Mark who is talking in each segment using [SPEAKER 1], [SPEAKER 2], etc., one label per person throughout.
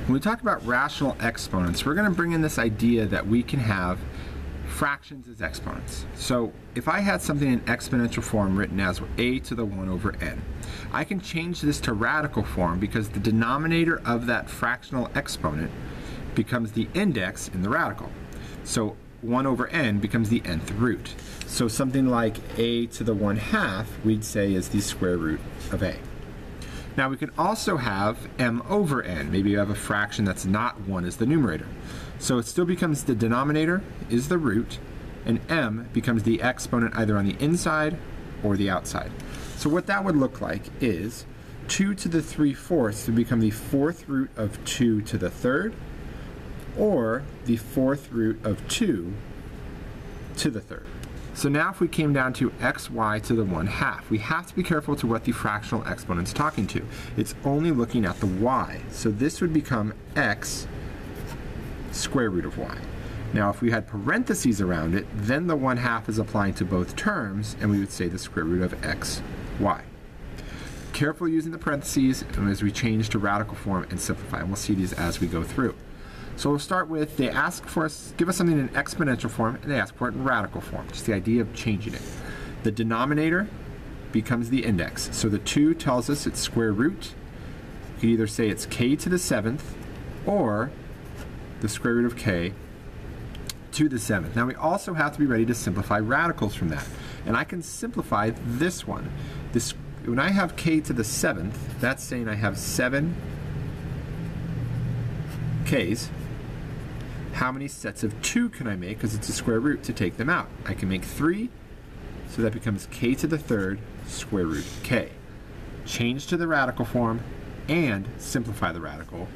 [SPEAKER 1] When we talk about rational exponents, we're going to bring in this idea that we can have fractions as exponents. So if I had something in exponential form written as a to the 1 over n, I can change this to radical form because the denominator of that fractional exponent becomes the index in the radical. So 1 over n becomes the nth root. So something like a to the 1/2 we'd say is the square root of a. Now we can also have m over n. Maybe you have a fraction that's not 1 as the numerator. So it still becomes the denominator is the root, and m becomes the exponent either on the inside or the outside. So what that would look like is 2 to the 3/4 would become the 4th root of 2 to the 3rd, or the 4th root of 2 to the 3rd. So now if we came down to xy to the 1/2, we have to be careful to what the fractional exponent's talking to. It's only looking at the y. So this would become x square root of y. Now if we had parentheses around it, then the 1/2 is applying to both terms, and we would say the square root of x, y. Careful using the parentheses as we change to radical form and simplify, and we'll see these as we go through. So we'll start with, they ask for us, give us something in exponential form, and they ask for it in radical form, just the idea of changing it. The denominator becomes the index. So the 2 tells us its square root. You can either say it's k to the 7th, or the square root of k to the 7th. Now we also have to be ready to simplify radicals from that. And I can simplify this one. When I have k to the 7th, that's saying I have 7 k's. How many sets of 2 can I make, because it's a square root, to take them out? I can make 3, so that becomes k to the 3rd square root k. Change to the radical form and simplify the radical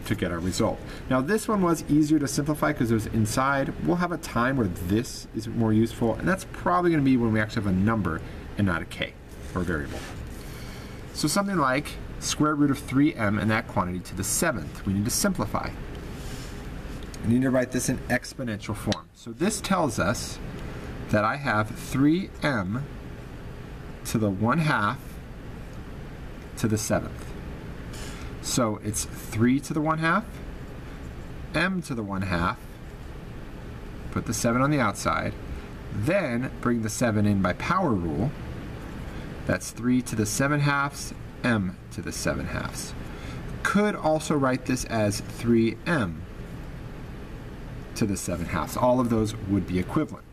[SPEAKER 1] to get our result. Now this one was easier to simplify because it was inside. We'll have a time where this is more useful, and that's probably going to be when we actually have a number and not a k, or a variable. So something like square root of 3m and that quantity to the 7th. We need to simplify. We need to write this in exponential form. So this tells us that I have 3m to the 1/2 to the 7th. So it's 3 to the 1/2, m to the 1/2, put the 7 on the outside, then bring the 7 in by power rule. That's 3 to the 7/2, m to the 7/2. Could also write this as 3m to the 7/2. All of those would be equivalent.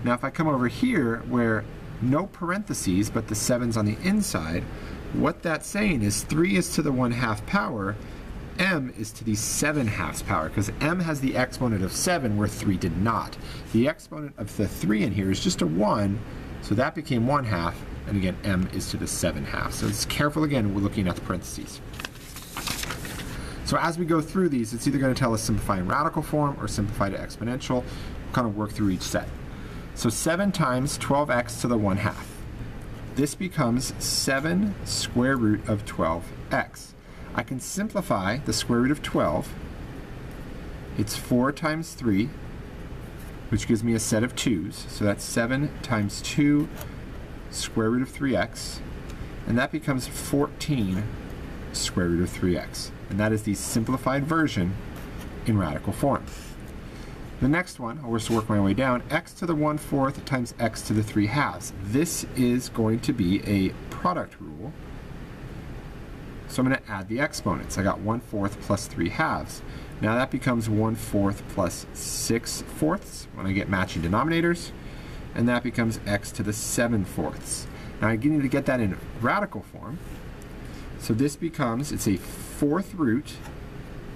[SPEAKER 1] Now if I come over here where no parentheses but the 7's on the inside, what that's saying is 3 is to the 1/2 power, m is to the 7/2 power, because m has the exponent of 7 where 3 did not. The exponent of the 3 in here is just a 1, so that became 1/2, and again m is to the 7/2. So it's careful again, we're looking at the parentheses. So as we go through these, it's either going to tell us simplify in radical form or simplify to exponential. We'll kind of work through each set. So 7 times 12x to the 1/2. This becomes 7 square root of 12x. I can simplify the square root of 12. It's 4 times 3, which gives me a set of 2's. So that's 7 times 2 square root of 3x. And that becomes 14 square root of 3x. And that is the simplified version in radical form. The next one, I'll just work my way down, x to the 1/4 times x to the 3/2. This is going to be a product rule. So I'm going to add the exponents. I got 1/4 plus 3/2. Now that becomes 1/4 plus 6/4 when I get matching denominators. And that becomes x to the 7/4. Now I need to get that in radical form. So this becomes, it's a 4th root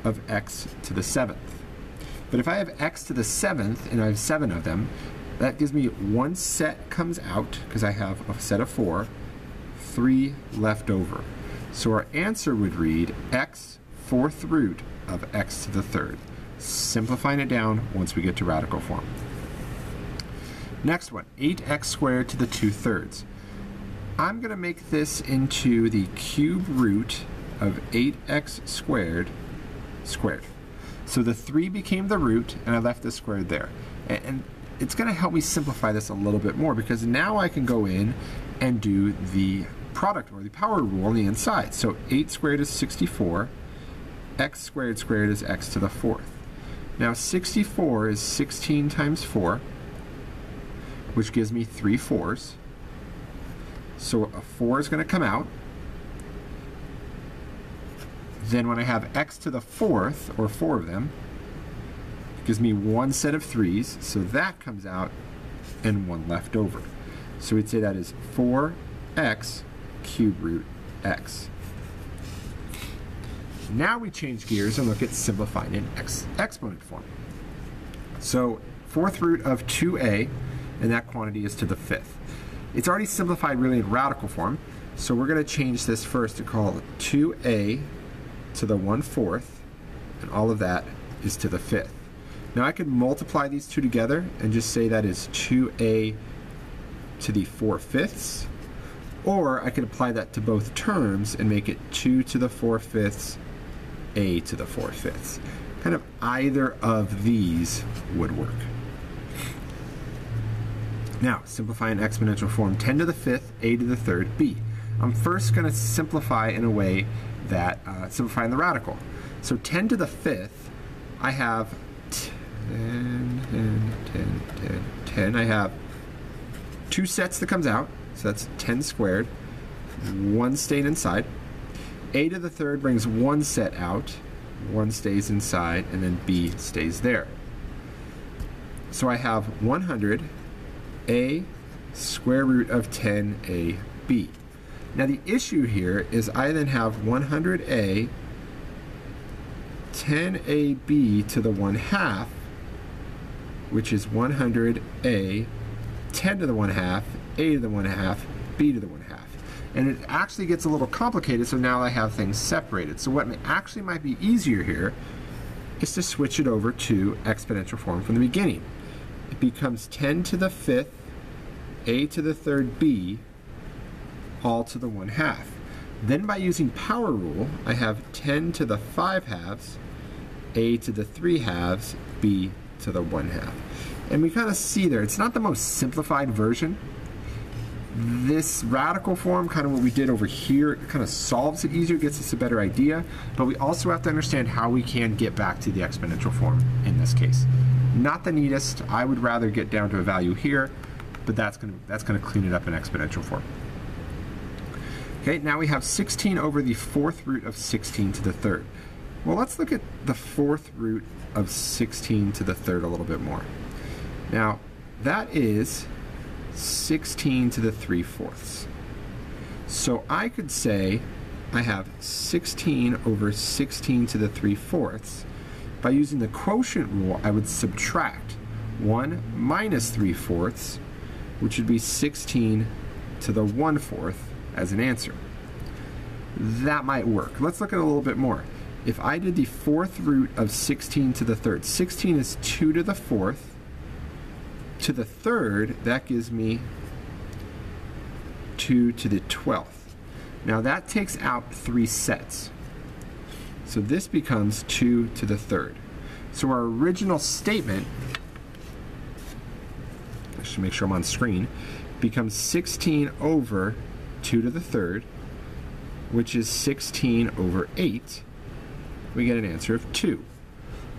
[SPEAKER 1] of x to the 7th. But if I have x to the 7th, and I have 7 of them, that gives me 1 set comes out, because I have a set of 4, 3 left over. So our answer would read x 4th root of x to the 3rd. Simplifying it down once we get to radical form. Next one, 8x squared to the 2/3. I'm going to make this into the cube root of 8x squared squared. So the 3 became the root, and I left the squared there. And it's going to help me simplify this a little bit more, because now I can go in and do the product or the power rule on the inside. So 8 squared is 64. x squared squared is x to the 4th. Now 64 is 16 times 4, which gives me 3 4s. So a 4 is going to come out. Then when I have x to the 4th, or 4 of them, it gives me 1 set of 3s, so that comes out and 1 left over. So we'd say that is 4x cube root x. Now we change gears and look at simplifying in exponent form. So 4th root of 2a, and that quantity is to the 5th. It's already simplified really in radical form, so we're going to change this first to call 2a to the 1/4, and all of that is to the 5th. Now I could multiply these two together and just say that is 2a to the 4/5, or I could apply that to both terms and make it 2 to the 4/5 a to the 4/5. Kind of either of these would work. Now, simplify in exponential form, 10 to the 5th, a to the 3rd, b. I'm first going to simplify in a way that, simplify in the radical. So 10 to the 5th, I have 10. I have 2 sets that comes out, so that's 10 squared. 1 stayed inside. A to the 3rd brings 1 set out. 1 stays inside, and then b stays there. So I have 100 a square root of 10ab. Now the issue here is I then have 100a 10ab to the 1/2, which is 100a 10 to the 1/2, a to the 1/2, b to the 1/2. And it actually gets a little complicated, so now I have things separated. So what actually might be easier here is to switch it over to exponential form from the beginning. It becomes 10 to the 5th, a to the 3rd, b, all to the 1/2. Then by using power rule, I have 10 to the 5/2, a to the 3/2, b to the 1/2. And we kind of see there, it's not the most simplified version. This radical form, kind of what we did over here, kind of solves it easier, gets us a better idea, but we also have to understand how we can get back to the exponential form in this case. Not the neatest. I would rather get down to a value here, but that's going to clean it up in exponential form. Okay, now we have 16 over the 4th root of 16 to the 3rd. Well, let's look at the 4th root of 16 to the 3rd a little bit more. Now, that is 16 to the 3/4. So I could say I have 16 over 16 to the 3/4. By using the quotient rule, I would subtract 1 minus 3/4, which would be 16 to the 1/4 as an answer. That might work. Let's look at it a little bit more. If I did the 4th root of 16 to the 3rd, 16 is 2 to the 4th. To the 3rd, that gives me 2 to the 12th. Now that takes out 3 sets. So this becomes 2 to the 3rd. So our original statement, I should make sure I'm on screen, becomes 16 over 2 to the 3rd, which is 16 over 8. We get an answer of 2.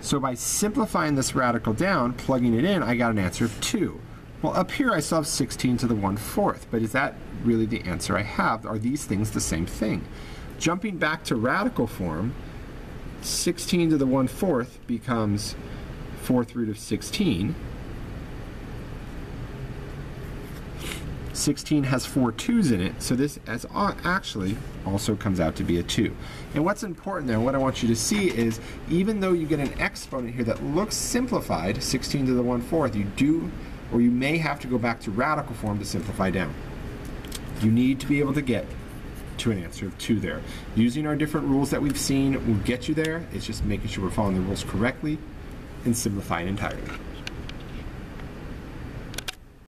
[SPEAKER 1] So by simplifying this radical down, plugging it in, I got an answer of 2. Well, up here I still have 16 to the 1/4, but is that really the answer I have? Are these things the same thing? Jumping back to radical form, 16 to the 1/4 becomes 4th root of 16. 16 has 4 2's in it, so this actually also comes out to be a 2. And what's important there, what I want you to see is, even though you get an exponent here that looks simplified, 16 to the 1/4, you do, or you may have to go back to radical form to simplify down. You need to be able to get to an answer of 2 there. Using our different rules that we've seen will get you there. It's just making sure we're following the rules correctly and simplifying entirely.